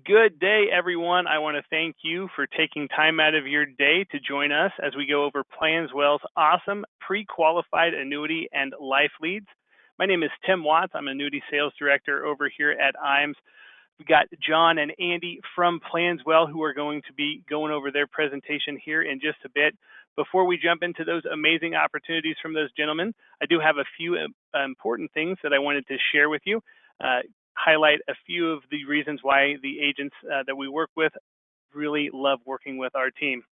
Good day, everyone. I want to thank you for taking time out of your day to join us as we go over Planswell's awesome pre-qualified annuity and life leads. My name is Tim Watts. I'm Annuity Sales Director over here at IAMS. We've got Jon and Andy from Planswell who are going to be going over their presentation here in just a bit. Before we jump into those amazing opportunities from those gentlemen, I do have a few important things that I wanted to share with you. Highlight a few of the reasons why the agents that we work with really love working with our team.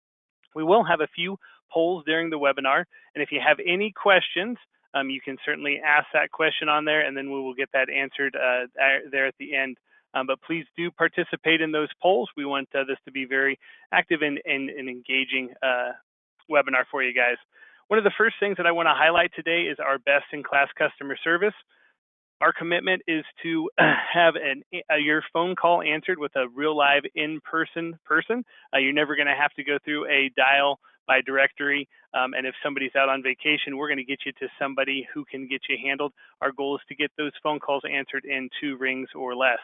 We will have a few polls during the webinar, and if you have any questions, you can certainly ask that question on there, and then we will get that answered there at the end. But please do participate in those polls. We want this to be very active and engaging webinar for you guys. One of the first things that I want to highlight today is our best-in-class customer service. Our commitment is to have your phone call answered with a real live in-person person. You're never going to have to go through a dial by directory. And if somebody's out on vacation, we're going to get you to somebody who can get you handled. Our goal is to get those phone calls answered in 2 rings or less.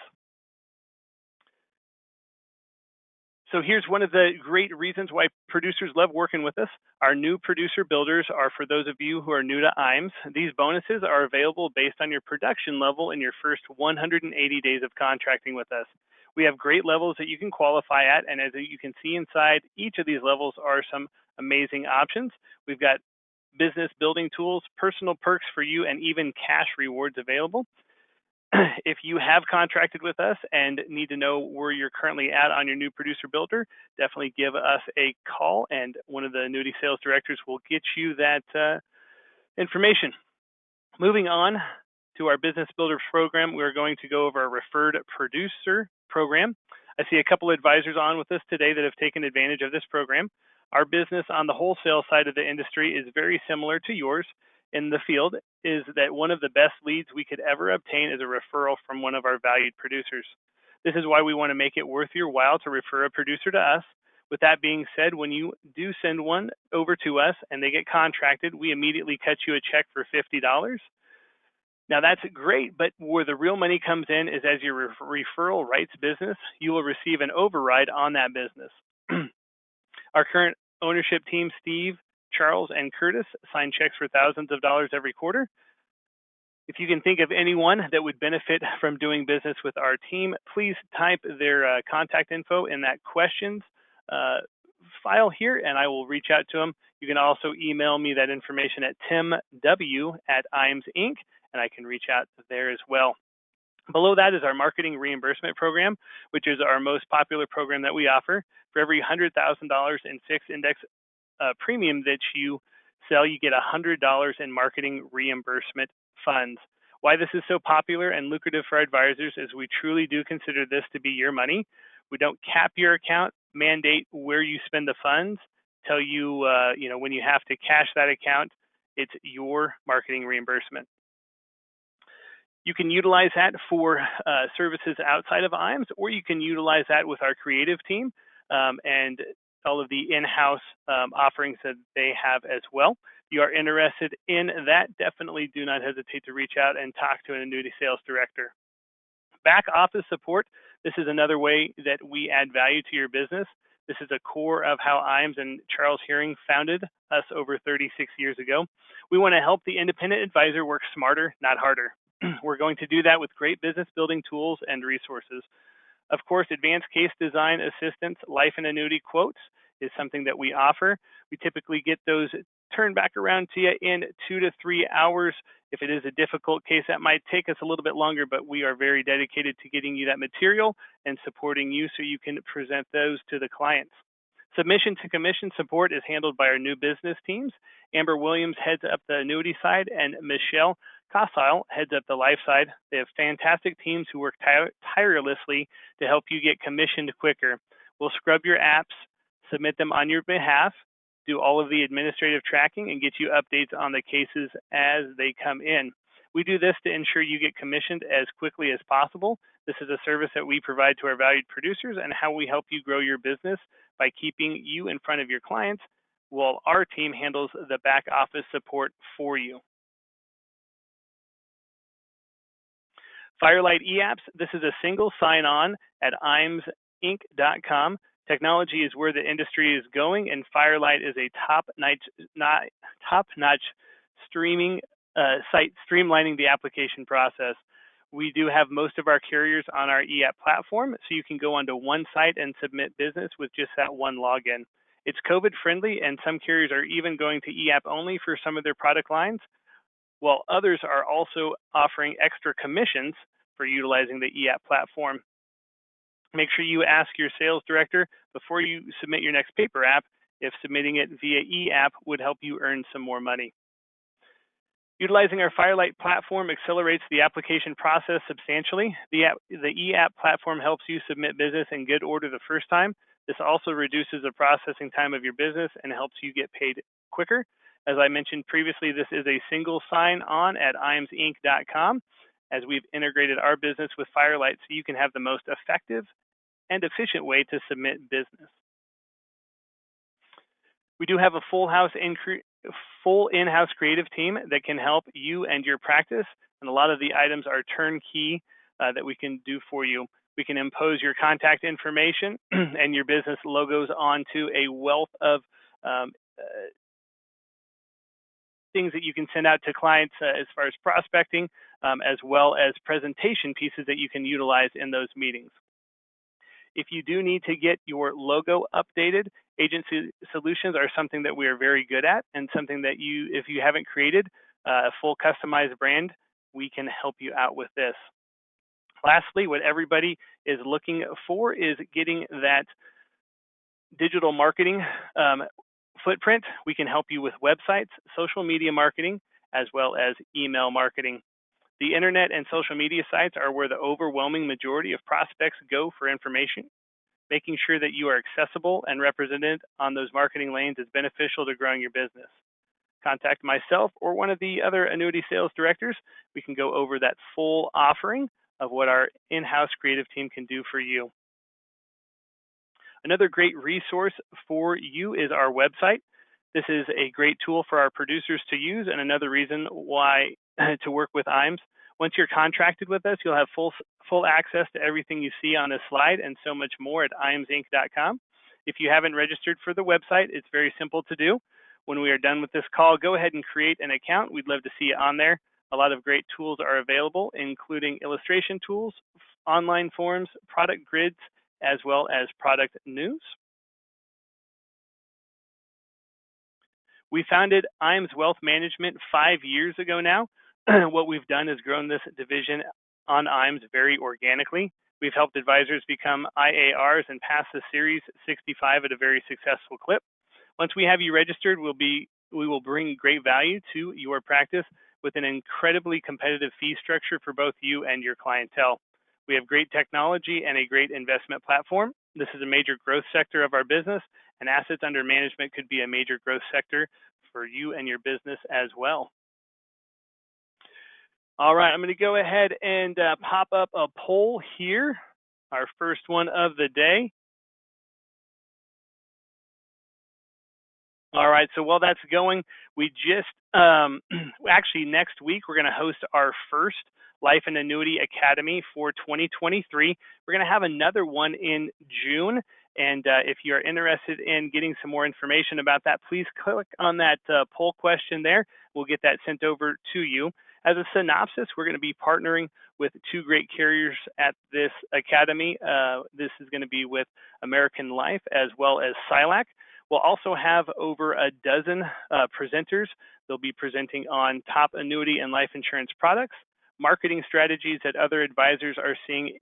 So here's one of the great reasons why producers love working with us. Our new producer builders are for those of you who are new to IAMS. These bonuses are available based on your production level in your first 180 days of contracting with us. We have great levels that you can qualify at, and as you can see inside each of these levels are some amazing options. We've got business building tools, personal perks for you, and even cash rewards available. If you have contracted with us and need to know where you're currently at on your new producer builder, definitely give us a call, and one of the annuity sales directors will get you that information. Moving on to our business builders program, we're going to go over a referred producer program. I see a couple advisors on with us today that have taken advantage of this program. Our business on the wholesale side of the industry is very similar to yours. In the field is that one of the best leads we could ever obtain is a referral from one of our valued producers. This is why we want to make it worth your while to refer a producer to us. With that being said, when you do send one over to us and they get contracted, we immediately cut you a check for $50. Now that's great, but where the real money comes in is as your referral writes business, you will receive an override on that business. Our current ownership team, Steve, Charles, and Curtis, sign checks for thousands of dollars every quarter. If you can think of anyone that would benefit from doing business with our team, please type their contact info in that questions file here, and I will reach out to them. You can also email me that information at timw@IAMS.Inc., and I can reach out there as well. Below that is our marketing reimbursement program, which is our most popular program that we offer. For every $100,000 in fixed index premium that you sell, you get $100 in marketing reimbursement funds. Why this is so popular and lucrative for our advisors is we truly do consider this to be your money. We don't cap your account, mandate where you spend the funds, tell you, when you have to cash that account. It's your marketing reimbursement. You can utilize that for services outside of IAMS, or you can utilize that with our creative team and all of the in-house offerings that they have as well. If you are interested in that, definitely do not hesitate to reach out and talk to an annuity sales director. Back office support. This is another way that we add value to your business. This is a core of how IAMS and Charles Hearing founded us over 36 years ago. We want to help the independent advisor work smarter, not harder. We're going to do that with great business building tools and resources. Of course, advanced case design assistance, life and annuity quotes is something that we offer. We typically get those turned back around to you in 2 to 3 hours. If it is a difficult case, that might take us a little bit longer, but we are very dedicated to getting you that material and supporting you so you can present those to the clients. Submission to commission support is handled by our new business teams. Amber Williams heads up the annuity side, and Michelle Cossile heads up the life side. They have fantastic teams who work tirelessly to help you get commissioned quicker. We'll scrub your apps, submit them on your behalf, do all of the administrative tracking, and get you updates on the cases as they come in. We do this to ensure you get commissioned as quickly as possible. This is a service that we provide to our valued producers and how we help you grow your business by keeping you in front of your clients while our team handles the back office support for you. Firelight eApps, this is a single sign-on at IAMSinc.com. Technology is where the industry is going, and Firelight is a top-notch streaming site streamlining the application process. We do have most of our carriers on our eApp platform, so you can go onto one site and submit business with just that one login. It's COVID friendly, and some carriers are even going to eApp only for some of their product lines, while others are also offering extra commissions for utilizing the eApp platform. Make sure you ask your sales director before you submit your next paper app if submitting it via eApp would help you earn some more money. Utilizing our Firelight platform accelerates the application process substantially. The eApp platform helps you submit business in good order the first time. This also reduces the processing time of your business and helps you get paid quicker. As I mentioned previously, this is a single sign-on at IAMSinc.com, as we've integrated our business with Firelight so you can have the most effective and efficient way to submit business. We do have a full in-house creative team that can help you and your practice, and a lot of the items are turnkey that we can do for you. We can impose your contact information and your business logos onto a wealth of things that you can send out to clients as far as prospecting, as well as presentation pieces that you can utilize in those meetings. If you do need to get your logo updated, agency solutions are something that we are very good at, and something that if you haven't created a full customized brand, we can help you out with this. Lastly, what everybody is looking for is getting that digital marketing footprint. We can help you with websites, social media marketing, as well as email marketing. The internet and social media sites are where the overwhelming majority of prospects go for information. Making sure that you are accessible and represented on those marketing lanes is beneficial to growing your business. Contact myself or one of the other annuity sales directors. We can go over that full offering of what our in-house creative team can do for you. Another great resource for you is our website. This is a great tool for our producers to use, and another reason why to work with IAMS. Once you're contracted with us, you'll have full access to everything you see on this slide and so much more at IAMSinc.com. If you haven't registered for the website, it's very simple to do. When we are done with this call, go ahead and create an account. We'd love to see you on there. A lot of great tools are available, including illustration tools, online forms, product grids, as well as product news. We founded IAMS Wealth Management 5 years ago now. What we've done is grown this division on IAMS very organically. We've helped advisors become IARs and pass the Series 65 at a very successful clip. Once we have you registered, we will bring great value to your practice with an incredibly competitive fee structure for both you and your clientele. We have great technology and a great investment platform. This is a major growth sector of our business, and assets under management could be a major growth sector for you and your business as well. All right, I'm going to go ahead and pop up a poll here, our first one of the day. All right, so while that's going, we just, actually next week, we're going to host our first Life and Annuity Academy for 2023. We're going to have another one in June. And if you're interested in getting some more information about that, please click on that poll question there. We'll get that sent over to you. As a synopsis, we're going to be partnering with two great carriers at this academy. This is going to be with American Life as well as SILAC. We'll also have over a dozen presenters. They'll be presenting on top annuity and life insurance products, marketing strategies that other advisors are seeing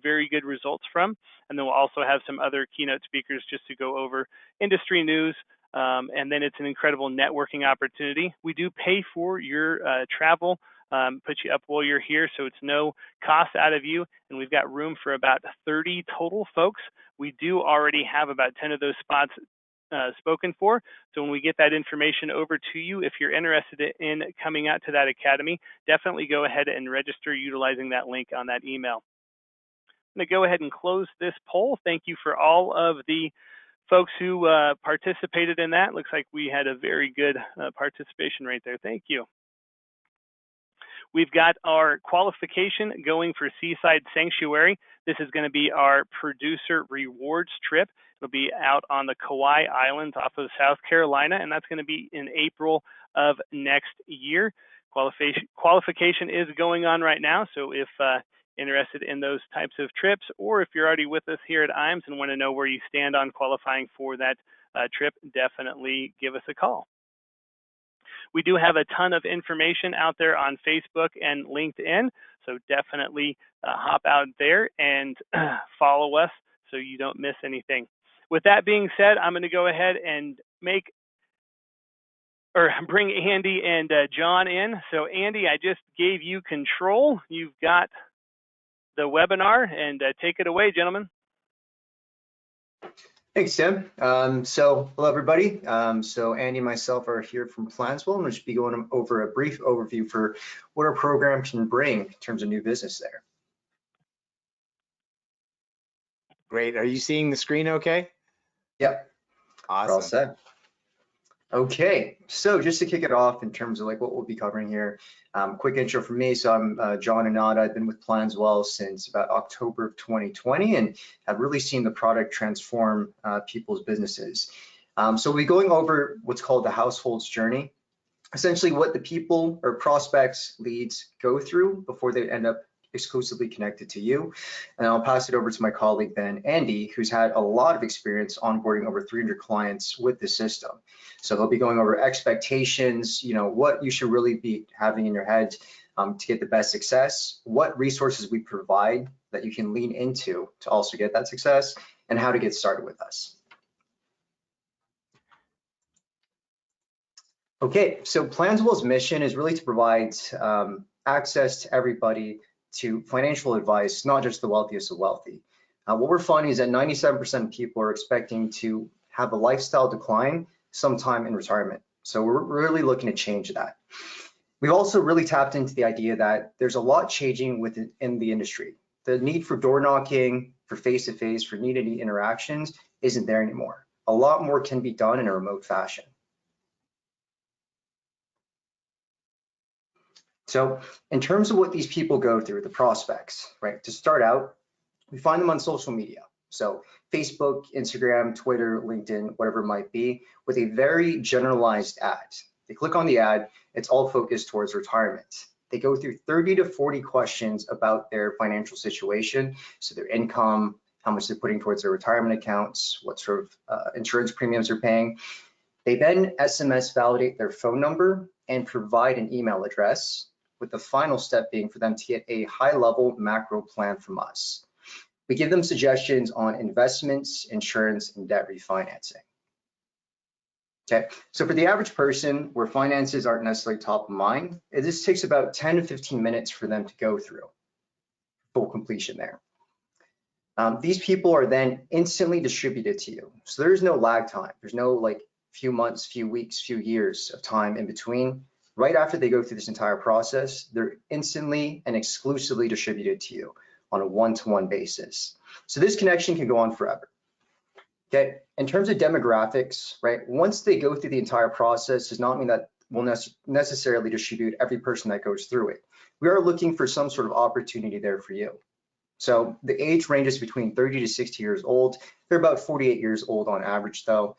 very good results from. And then we'll also have some other keynote speakers just to go over industry news. And then it's an incredible networking opportunity. We do pay for your travel, put you up while you're here, so it's no cost out of you. And we've got room for about 30 total folks. We do already have about 10 of those spots spoken for. So when we get that information over to you, if you're interested in coming out to that academy, definitely go ahead and register utilizing that link on that email. I'm going to go ahead and close this poll. Thank you for all of the folks who participated in that. Looks like we had a very good participation rate there. Thank you. We've got our qualification going for Seaside Sanctuary. This is going to be our producer rewards trip. It'll be out on the Kauai Islands off of South Carolina, and that's going to be in April of next year. Qualification is going on right now, so if interested in those types of trips, or if you're already with us here at IAMS and want to know where you stand on qualifying for that trip, definitely give us a call. We do have a ton of information out there on Facebook and LinkedIn, so definitely hop out there and follow us so you don't miss anything. With that being said, I'm going to go ahead and bring Andy and Jon in. So Andy, I just gave you control. You've got the webinar, and take it away, gentlemen. Thanks, Tim. So hello, everybody. So Andy and myself are here from Planswell, and we'll just be going over a brief overview for what our program can bring in terms of new business there. Great. Are you seeing the screen okay? Yep. Awesome. We're all set. Okay, so just to kick it off in terms of like what we'll be covering here, quick intro from me. So I'm Jon Inada. I've been with Planswell since about October of 2020 and have really seen the product transform people's businesses. So we'll be going over what's called the household's journey, essentially what the people or prospects, leads go through before they end up exclusively connected to you. And I'll pass it over to my colleague then, Andy, who's had a lot of experience onboarding over 300 clients with the system. So they'll be going over expectations, what you should really be having in your head to get the best success, what resources we provide that you can lean into to also get that success, and how to get started with us. Okay, so Planswell's mission is really to provide access to everybody to financial advice, not just the wealthiest of wealthy. What we're finding is that 97% of people are expecting to have a lifestyle decline sometime in retirement. So we're really looking to change that. We've also really tapped into the idea that there's a lot changing within the industry. The need for door knocking, for face-to-face, for need-to-need interactions isn't there anymore. A lot more can be done in a remote fashion. So in terms of what these people go through, the prospects, right? To start out, we find them on social media. So Facebook, Instagram, Twitter, LinkedIn, whatever it might be, with a very generalized ad. They click on the ad, it's all focused towards retirement. They go through 30 to 40 questions about their financial situation. So their income, how much they're putting towards their retirement accounts, what sort of insurance premiums they're paying. They then SMS validate their phone number and provide an email address, with the final step being for them to get a high-level macro plan from us. We give them suggestions on investments, insurance, and debt refinancing. Okay, so for the average person where finances aren't necessarily top of mind, this takes about 10 to 15 minutes for them to go through full completion there. These people are then instantly distributed to you. So there's no lag time. There's no like few months, few weeks, few years of time in between. Right after they go through this entire process, they're instantly and exclusively distributed to you on a one-to-one basis. So this connection can go on forever. Okay, in terms of demographics, right, once they go through the entire process does not mean that we'll necessarily distribute every person that goes through it. We are looking for some sort of opportunity there for you. So the age ranges between 30 to 60 years old. They're about 48 years old on average though.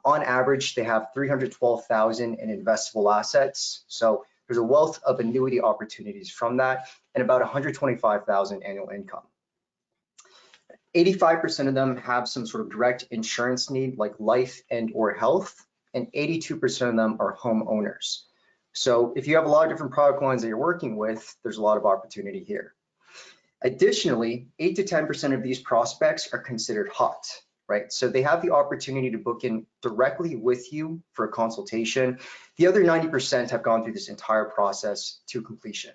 On average, they have 312,000 in investable assets. So there's a wealth of annuity opportunities from that and about 125,000 annual income. 85% of them have some sort of direct insurance need like life and or health, and 82% of them are homeowners. So if you have a lot of different product lines that you're working with, there's a lot of opportunity here. Additionally, 8 to 10% of these prospects are considered hot. Right, so they have the opportunity to book in directly with you for a consultation. The other 90% have gone through this entire process to completion.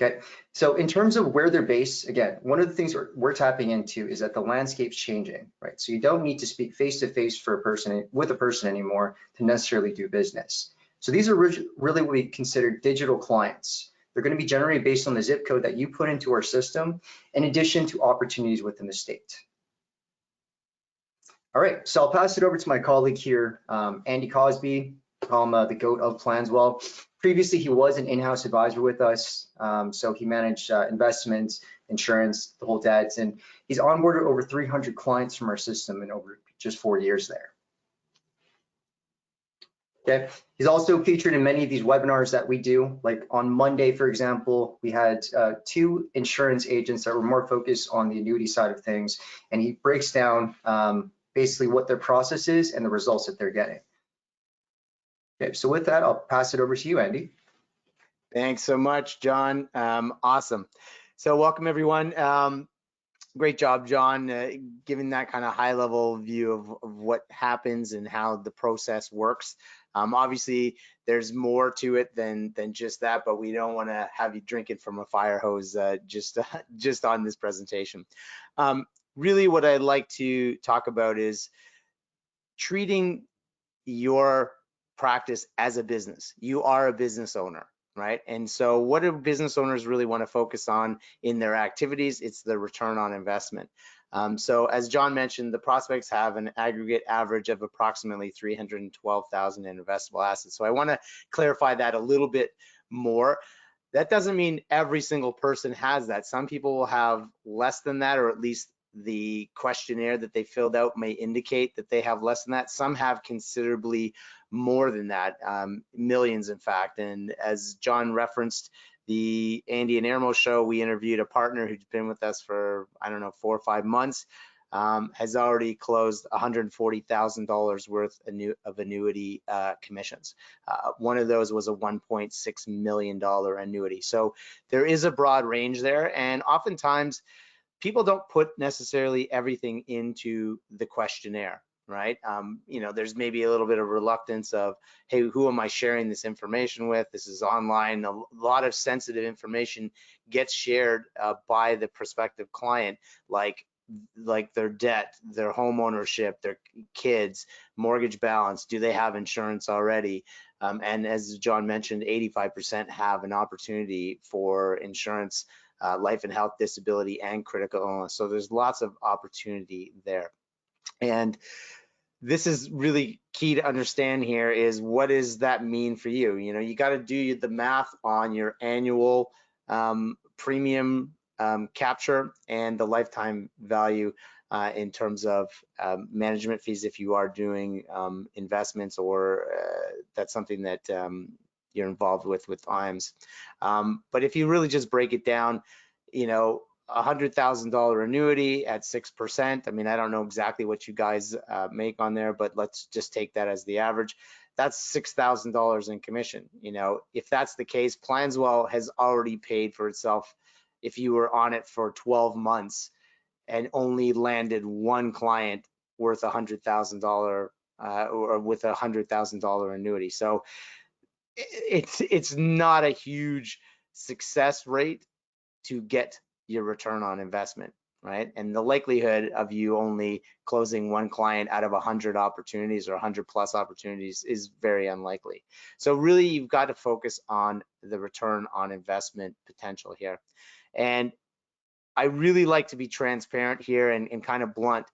Okay, so in terms of where they're based, again, one of the things we're tapping into is that the landscape's changing, right? So you don't need to speak face-to-face with a person anymore to necessarily do business. So these are really what we consider digital clients. They're going to be generated based on the zip code that you put into our system, in addition to opportunities within the state. All right, so I'll pass it over to my colleague here, Andy Cosby. call him the GOAT of Planswell. Previously, he was an in-house advisor with us, so he managed investments, insurance, the whole debts, and he's onboarded over 300 clients from our system in over just 4 years there. Okay. He's also featured in many of these webinars that we do. Like on Monday, for example, we had 2 insurance agents that were more focused on the annuity side of things, and he breaks down basically what their process is and the results that they're getting. Okay, so with that, I'll pass it over to you, Andy. Thanks so much, Jon. Awesome. So welcome, everyone. Great job, Jon, giving that kind of high-level view of what happens and how the process works. Obviously, there's more to it than just that, but we don't want to have you drinking from a fire hose just on this presentation. Really, what I'd like to talk about is treating your practice as a business. You are a business owner, right? And so what do business owners really want to focus on in their activities? It's the return on investment. So as Jon mentioned, the prospects have an aggregate average of approximately 312,000 in investable assets. So I want to clarify that a little bit more. That doesn't mean every single person has that. Some people will have less than that, or at least the questionnaire that they filled out may indicate that they have less than that. Some have considerably more than that, millions in fact. And as Jon referenced, the Andy and Ermo show, we interviewed a partner who's been with us for, I don't know, 4 or 5 months, has already closed $140,000 worth of annuity commissions. One of those was a $1.6 million annuity. So there is a broad range there, and oftentimes people don't put necessarily everything into the questionnaire, right? You know, there's maybe a little bit of reluctance of, hey, who am I sharing this information with? This is online. A lot of sensitive information gets shared by the prospective client, like their debt, their home ownership, their kids, mortgage balance. Do they have insurance already? And as Jon mentioned, 85% have an opportunity for insurance, life and health, disability, and critical illness. So there's lots of opportunity there. And this is really key to understand here is, what does that mean for you? You know, you got to do the math on your annual premium capture and the lifetime value in terms of management fees if you are doing investments, or that's something that you're involved with IAMS. But if you really just break it down, you know, $100,000 annuity at 6%. I mean, I don't know exactly what you guys make on there, but let's just take that as the average. That's $6,000 in commission. You know, if that's the case, Planswell has already paid for itself if you were on it for 12 months and only landed one client worth $100,000 or with a $100,000 annuity. So it's not a huge success rate to get your return on investment, right? And the likelihood of you only closing one client out of 100 opportunities or 100 plus opportunities is very unlikely. So really, you've got to focus on the return on investment potential here. And I really like to be transparent here and kind of blunt.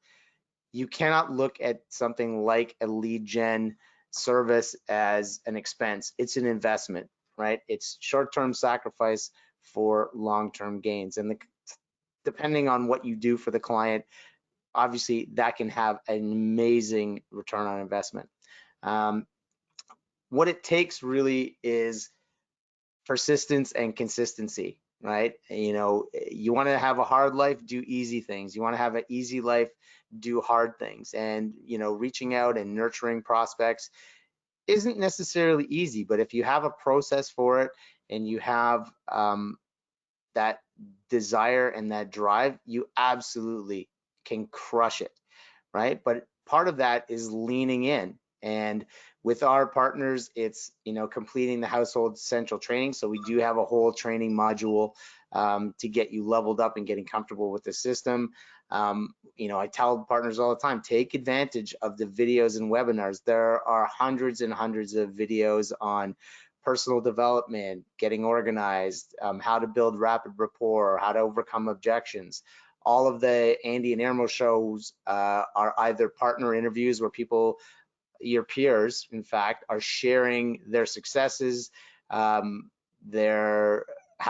You cannot look at something like a lead gen service as an expense. It's an investment, right? It's short-term sacrifice for long-term gains. And depending on what you do for the client, obviously that can have an amazing return on investment. What it takes really is persistence and consistency, right? You know, you want to have a hard life, do easy things. You want to have an easy life, do hard things. And, you know, reaching out and nurturing prospects isn't necessarily easy, but if you have a process for it and you have that desire and that drive, you absolutely can crush it, right? But part of that is leaning in. And with our partners, it's, you know, completing the household essential training. So we do have a whole training module to get you leveled up and getting comfortable with the system. You know, I tell partners all the time, take advantage of the videos and webinars. There are hundreds and hundreds of videos on personal development, getting organized, how to build rapid rapport, how to overcome objections. All of the Andy and Ermo shows are either partner interviews where people, your peers, in fact, are sharing their successes, how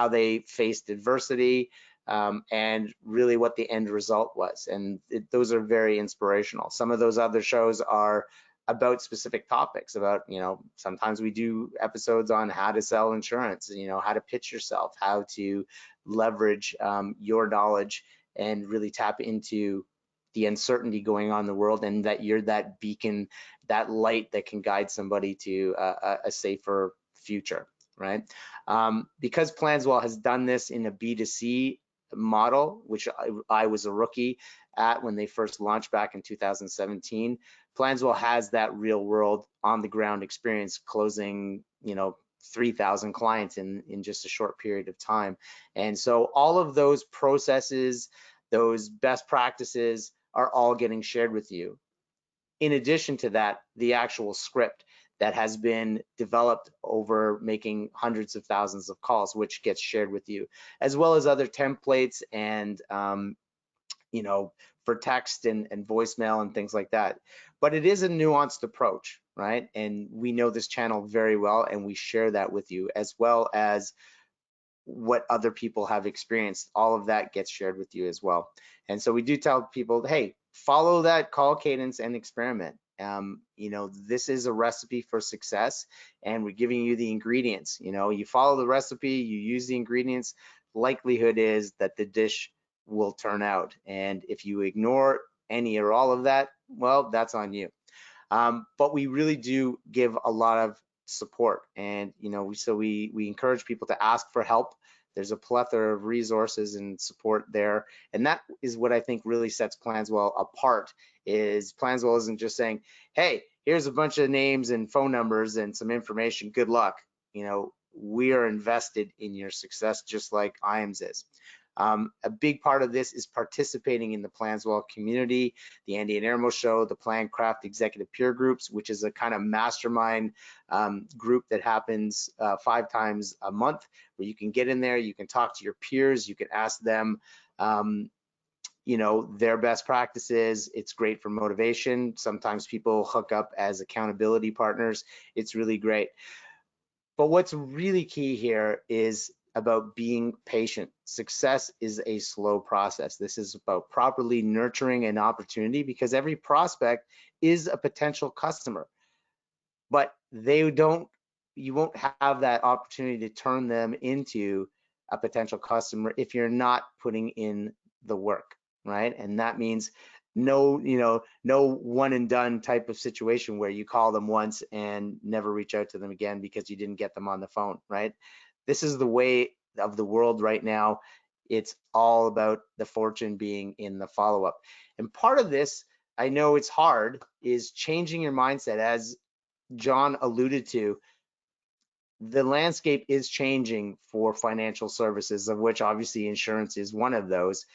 they faced adversity, and really what the end result was. And those are very inspirational. Some of those other shows are about specific topics, about, sometimes we do episodes on how to sell insurance, how to pitch yourself, how to leverage your knowledge and really tap into the uncertainty going on in the world, and that you're that beacon, that light that can guide somebody to a safer future, right? Because Planswell has done this in a B2C model, which I was a rookie at when they first launched back in 2017, Planswell has that real world on the ground experience, closing, 3,000 clients in just a short period of time. And so all of those processes, those best practices are all getting shared with you. In addition to that, the actual script that has been developed over making hundreds of thousands of calls, which gets shared with you, as well as other templates and, for text and voicemail and things like that. But it is a nuanced approach, right? And we know this channel very well, and we share that with you, as well as what other people have experienced. All of that gets shared with you as well. And so we do tell people, hey, follow that call cadence and experiment. This is a recipe for success, and we're giving you the ingredients. You follow the recipe, you use the ingredients, likelihood is that the dish will turn out. And if you ignore any or all of that, well, that's on you. But we really do give a lot of support, and we encourage people to ask for help. There's a plethora of resources and support there, and that is what I think really sets Planswell apart. Is Planswell isn't just saying, hey, here's a bunch of names and phone numbers and some information, good luck. We are invested in your success, just like IAMS is. A big part of this is participating in the Planswell community, the Andy and Ermo show, the PlanCraft executive peer groups, which is a kind of mastermind group that happens 5 times a month, where you can get in there, you can talk to your peers, you can ask them their best practices. It's great for motivation. Sometimes people hook up as accountability partners. It's really great. But what's really key here is about being patient. Success is a slow process. This is about properly nurturing an opportunity, because every prospect is a potential customer, but you won't have that opportunity to turn them into a potential customer if you're not putting in the work, right? And that means no one and done type of situation where you call them once and never reach out to them again because you didn't get them on the phone, right? This is the way of the world right now. It's all about the fortune being in the follow-up. And part of this, I know it's hard, is changing your mindset. As Jon alluded to, the landscape is changing for financial services, of which obviously insurance is one of those,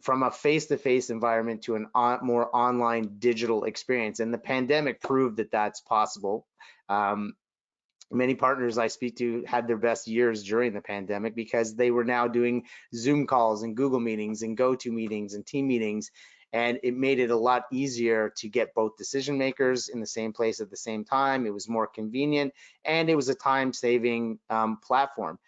from a face-to-face environment to a more online digital experience. And the pandemic proved that that's possible. Many partners I speak to had their best years during the pandemic because they were now doing Zoom calls and Google meetings and Go-To meetings and team meetings, and it made it a lot easier to get both decision makers in the same place at the same time. It was more convenient, and it was a time-saving platform.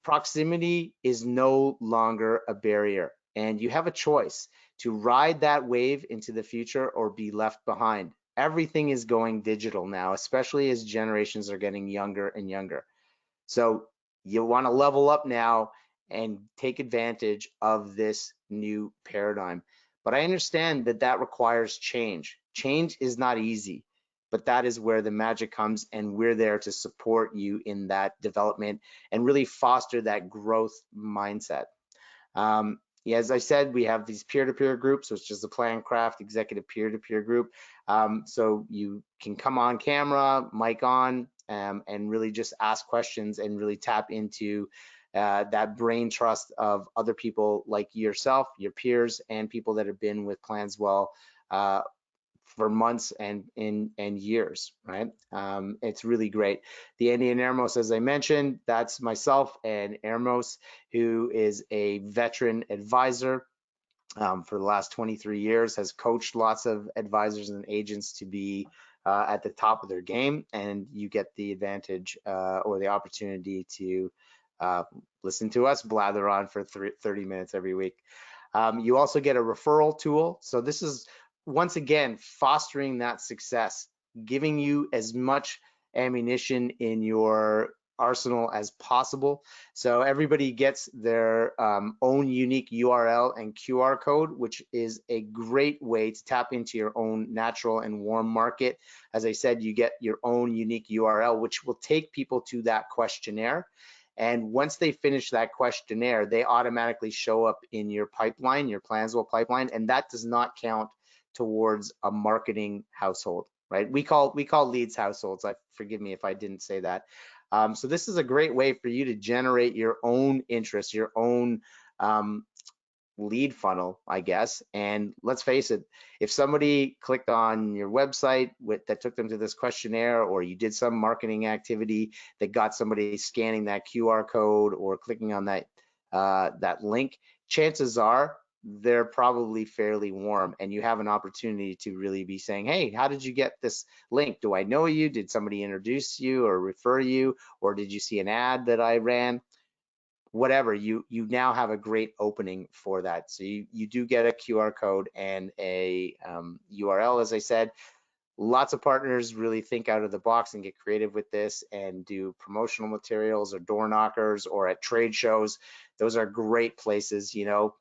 Proximity is no longer a barrier, and you have a choice to ride that wave into the future or be left behind. Everything is going digital now, especially as generations are getting younger and younger. So you want to level up now and take advantage of this new paradigm. But I understand that that requires change. Change is not easy, but that is where the magic comes, and we're there to support you in that development and really foster that growth mindset. As I said, we have these peer-to-peer groups, which is the PlanCraft executive peer-to-peer group. So you can come on camera, mic on, and really just ask questions and really tap into that brain trust of other people like yourself, your peers, and people that have been with Planswell for months and years, right? It's really great. The Andy and Ermos, as I mentioned, that's myself and Ermos, who is a veteran advisor for the last 23 years, has coached lots of advisors and agents to be at the top of their game, and you get the advantage or the opportunity to listen to us blather on for 30 minutes every week. You also get a referral tool. So this is, once again, fostering that success, giving you as much ammunition in your arsenal as possible. So everybody gets their own unique URL and QR code, which is a great way to tap into your own natural and warm market. As I said, you get your own unique URL, which will take people to that questionnaire. And once they finish that questionnaire, they automatically show up in your pipeline, your Planswell pipeline, and that does not count towards a marketing household, right? We call leads households. Forgive me if I didn't say that. So this is a great way for you to generate your own interest, your own lead funnel, I guess. And let's face it, if somebody clicked on your website that took them to this questionnaire, or you did some marketing activity that got somebody scanning that QR code or clicking on that link, chances are they're probably fairly warm, and you have an opportunity to really be saying, hey, how did you get this link? Do I know you? Did somebody introduce you or refer you? Or did you see an ad that I ran? Whatever, you now have a great opening for that. So you do get a QR code and a URL, as I said. Lots of partners really think out of the box and get creative with this and do promotional materials or door knockers or at trade shows. Those are great places, you know.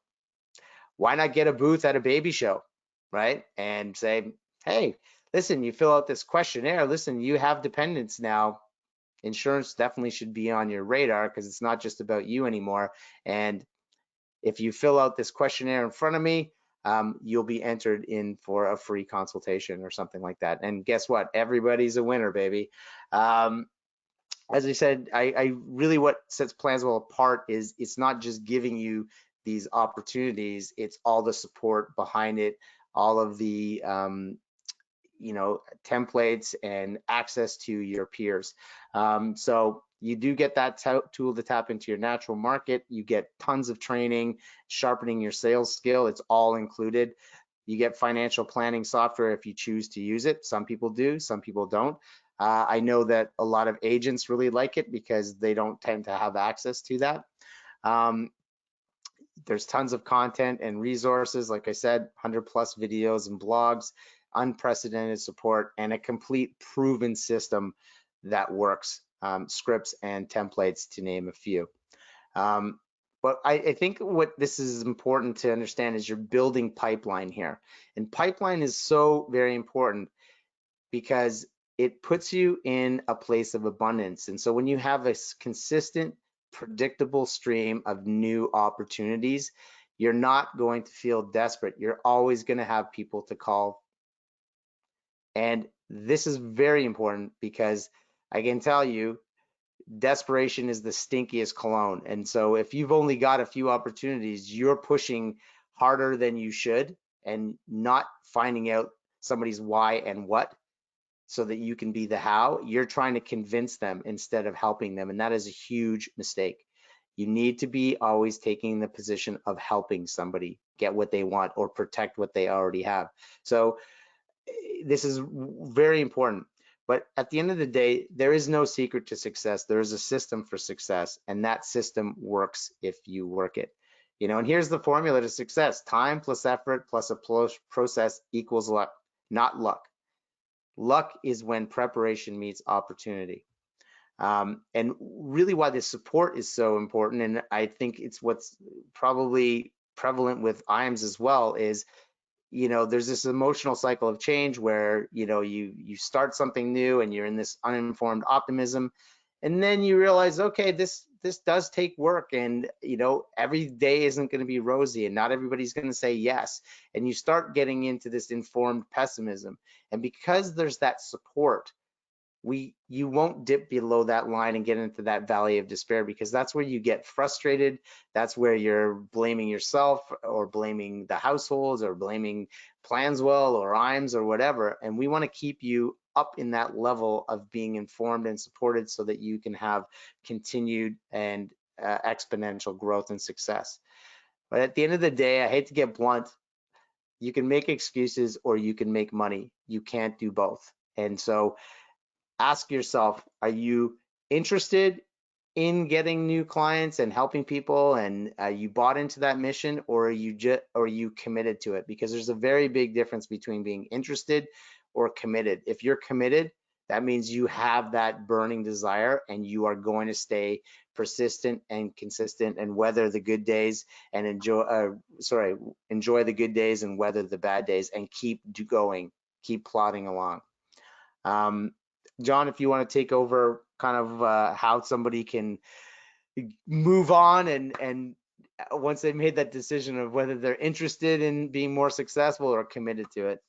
Why not get a booth at a baby show, right? And say, hey, listen, you fill out this questionnaire, listen, you have dependents now. Insurance definitely should be on your radar, because it's not just about you anymore. And if you fill out this questionnaire in front of me, you'll be entered in for a free consultation or something like that. And guess what? Everybody's a winner, baby. As I said, I really, what sets Planswell apart is it's not just giving you these opportunities, it's all the support behind it, all of the you know, templates and access to your peers. So you do get that tool to tap into your natural market. You get tons of training, sharpening your sales skill. It's all included. You get financial planning software if you choose to use it. Some people do, some people don't. I know that a lot of agents really like it because they don't tend to have access to that. There's tons of content and resources, like I said, 100 plus videos and blogs, unprecedented support, and a complete proven system that works, scripts and templates, to name a few. But I think what this is important to understand is you're building pipeline here. And pipeline is so very important because it puts you in a place of abundance. And so when you have a consistent, predictable stream of new opportunities, you're not going to feel desperate. You're always going to have people to call. And this is very important because I can tell you, desperation is the stinkiest cologne. And so if you've only got a few opportunities, you're pushing harder than you should and not finding out somebody's why and what so that you can be the how. You're trying to convince them instead of helping them. And that is a huge mistake. You need to be always taking the position of helping somebody get what they want or protect what they already have. So this is very important. But at the end of the day, there is no secret to success. There is a system for success, and that system works if you work it. You know, and here's the formula to success: time plus effort plus a process equals luck, not luck. Luck is when preparation meets opportunity. And really why this support is so important, and I think it's what's probably prevalent with IAMS as well, is, you know, there's this emotional cycle of change where, you know, you start something new and you're in this uninformed optimism, and then you realize, okay, this does take work, and, you know, every day isn't going to be rosy and not everybody's going to say yes, and you start getting into this informed pessimism. And because there's that support, you won't dip below that line and get into that valley of despair, because that's where you get frustrated. That's where you're blaming yourself or blaming the households or blaming Planswell or IAMS or whatever. And we want to keep you up in that level of being informed and supported so that you can have continued and exponential growth and success. But at the end of the day, I hate to get blunt, you can make excuses or you can make money. You can't do both. And so ask yourself, are you interested in getting new clients and helping people, and you bought into that mission, or are you committed to it? Because there's a very big difference between being interested or committed. If you're committed, that means you have that burning desire and you are going to stay persistent and consistent and weather the good days and enjoy the good days and weather the bad days and keep going, keep plodding along. Jon, if you want to take over kind of how somebody can move on and once they've made that decision of whether they're interested in being more successful or committed to it.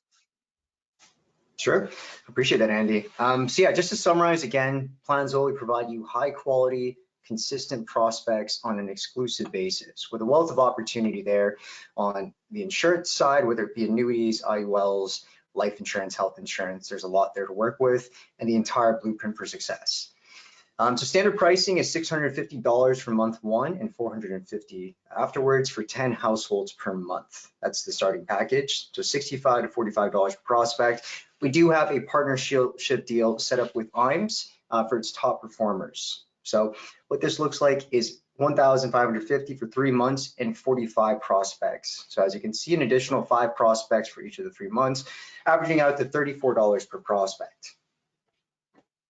Sure, appreciate that, Andy. So yeah, just to summarize again, Planswell, we provide you high quality, consistent prospects on an exclusive basis with a wealth of opportunity there on the insurance side, whether it be annuities, IULs, life insurance, health insurance. There's a lot there to work with, and the entire blueprint for success. So standard pricing is $650 for month 1 and $450 afterwards for 10 households per month. That's the starting package. So $65 to $45 per prospect. We do have a partnership deal set up with IAMS for its top performers. So what this looks like is $1,550 for 3 months and 45 prospects. So as you can see, an additional 5 prospects for each of the 3 months, averaging out to $34 per prospect.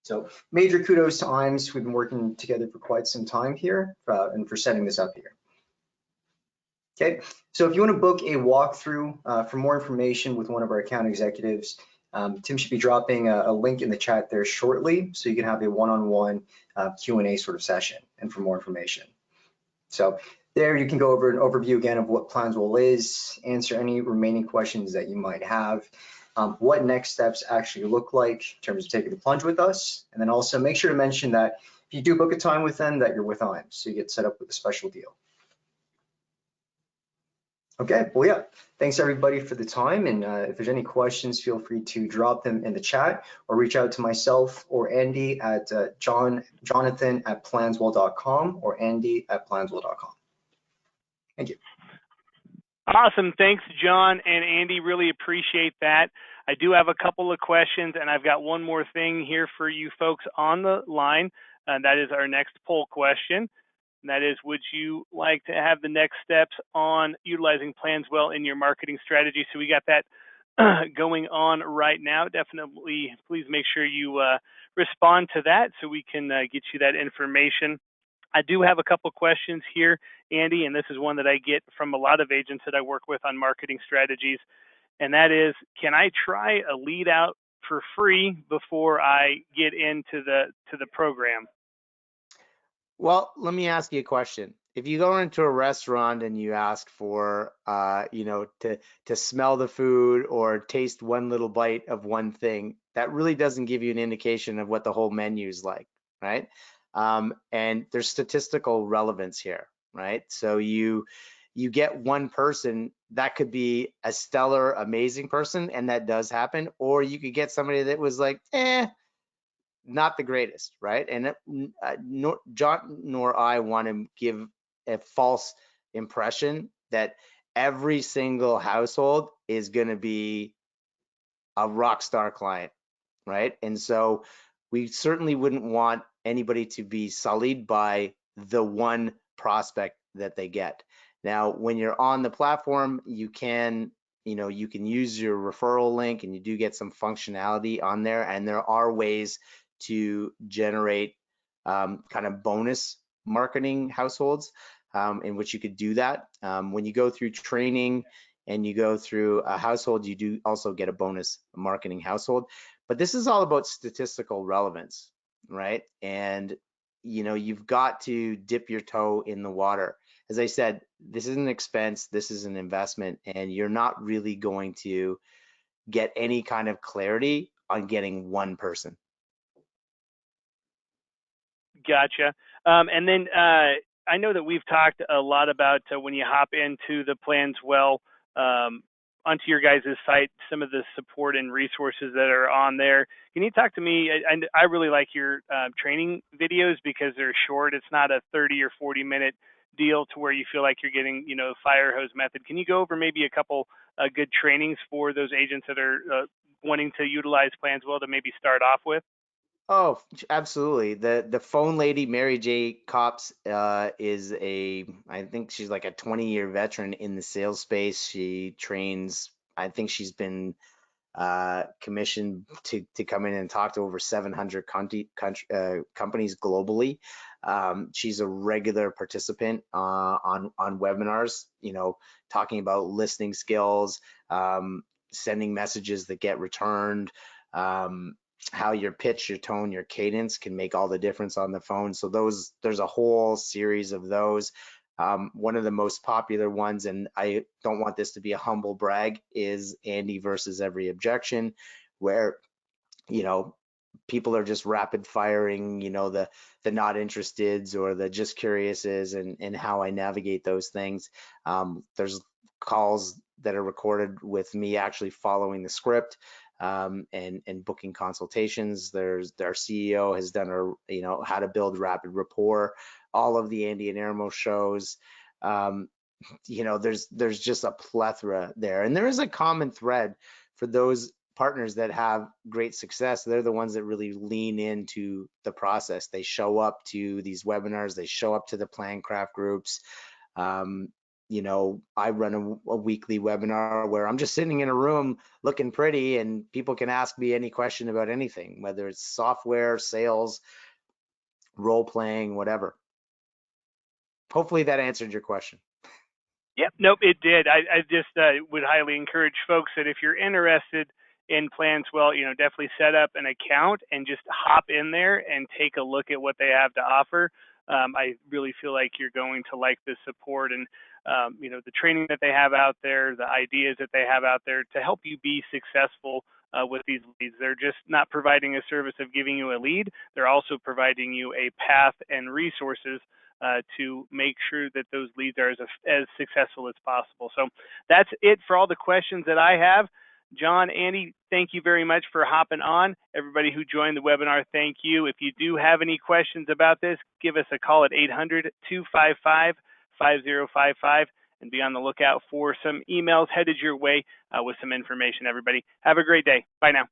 So major kudos to IAMS. We've been working together for quite some time here and for setting this up here. Okay, so if you want to book a walkthrough for more information with one of our account executives, Tim should be dropping a link in the chat there shortly, so you can have a one-on-one Q&A sort of session and for more information. So there you can go over an overview again of what Planswell is, answer any remaining questions that you might have, what next steps actually look like in terms of taking the plunge with us, and then also make sure to mention that if you do book a time with them, that you're with IAMS, so you get set up with a special deal. Okay, well, yeah, thanks everybody for the time, and if there's any questions, feel free to drop them in the chat or reach out to myself or Andy at Jonathan@planswell.com or Andy@planswell.com. Thank you. Awesome. Thanks, Jon and Andy. Really appreciate that. I do have a couple of questions, and I've got one more thing here for you folks on the line. That is our next poll question. And that is, would you like to have the next steps on utilizing Planswell in your marketing strategy? So we got that going on right now. Definitely, please make sure you respond to that so we can get you that information. I do have a couple questions here, Andy, and this is one that I get from a lot of agents that I work with on marketing strategies, and that is, can I try a lead out for free before I get into the program? Well, let me ask you a question. If you go into a restaurant and you ask for, to smell the food or taste one little bite of one thing, that really doesn't give you an indication of what the whole menu is like, right? And there's statistical relevance here, right? So you get one person that could be a stellar, amazing person, and that does happen, or you could get somebody that was like, not the greatest, right? And Jon nor I want to give a false impression that every single household is going to be a rock star client, right? And so we certainly wouldn't want anybody to be sullied by the one prospect that they get. Now, when you're on the platform, you can use your referral link, and you do get some functionality on there, and there are ways to generate kind of bonus marketing households in which you could do that. When you go through training and you go through a household, you do also get a bonus marketing household. But this is all about statistical relevance, right? And you've got to dip your toe in the water. As I said, this is an expense, this is an investment, and you're not really going to get any kind of clarity on getting one person. Gotcha. And then I know that we've talked a lot about when you hop into the Planswell onto your guys' site, some of the support and resources that are on there. Can you talk to me? I really like your training videos because they're short. It's not a 30 or 40-minute deal to where you feel like you're getting, fire hose method. Can you go over maybe a couple good trainings for those agents that are wanting to utilize Planswell to maybe start off with? Oh, absolutely. The phone lady, Mary J. Cops, is I think she's like a 20-year veteran in the sales space. She trains, I think she's been commissioned to come in and talk to over 700 companies globally. She's a regular participant on webinars, talking about listening skills, sending messages that get returned, how your pitch, your tone, your cadence can make all the difference on the phone. So there's a whole series of those. One of the most popular ones, and I don't want this to be a humble brag, is Andy versus every objection, where, people are just rapid firing, the not interesteds or the just curiouses, and how I navigate those things. There's calls that are recorded with me actually following the script, and booking consultations. There's our CEO has done how to build rapid rapport, all of the Andy and Ermo shows. There's just a plethora there, and there is a common thread for those partners that have great success. They're the ones that really lean into the process. They show up to these webinars, they show up to the plan craft groups. I run a weekly webinar where I'm just sitting in a room looking pretty, and people can ask me any question about anything, whether it's software, sales, role playing, whatever. Hopefully that answered your question. Yep, nope, it did. I just would highly encourage folks that if you're interested in Planswell, definitely set up an account and just hop in there and take a look at what they have to offer. I really feel like you're going to like the support and, the training that they have out there, the ideas that they have out there to help you be successful with these leads. They're just not providing a service of giving you a lead. They're also providing you a path and resources to make sure that those leads are as successful as possible. So that's it for all the questions that I have. Jon, Andy, thank you very much for hopping on. Everybody who joined the webinar, thank you. If you do have any questions about this, give us a call at 800-255-5055 and be on the lookout for some emails headed your way with some information, everybody. Have a great day. Bye now.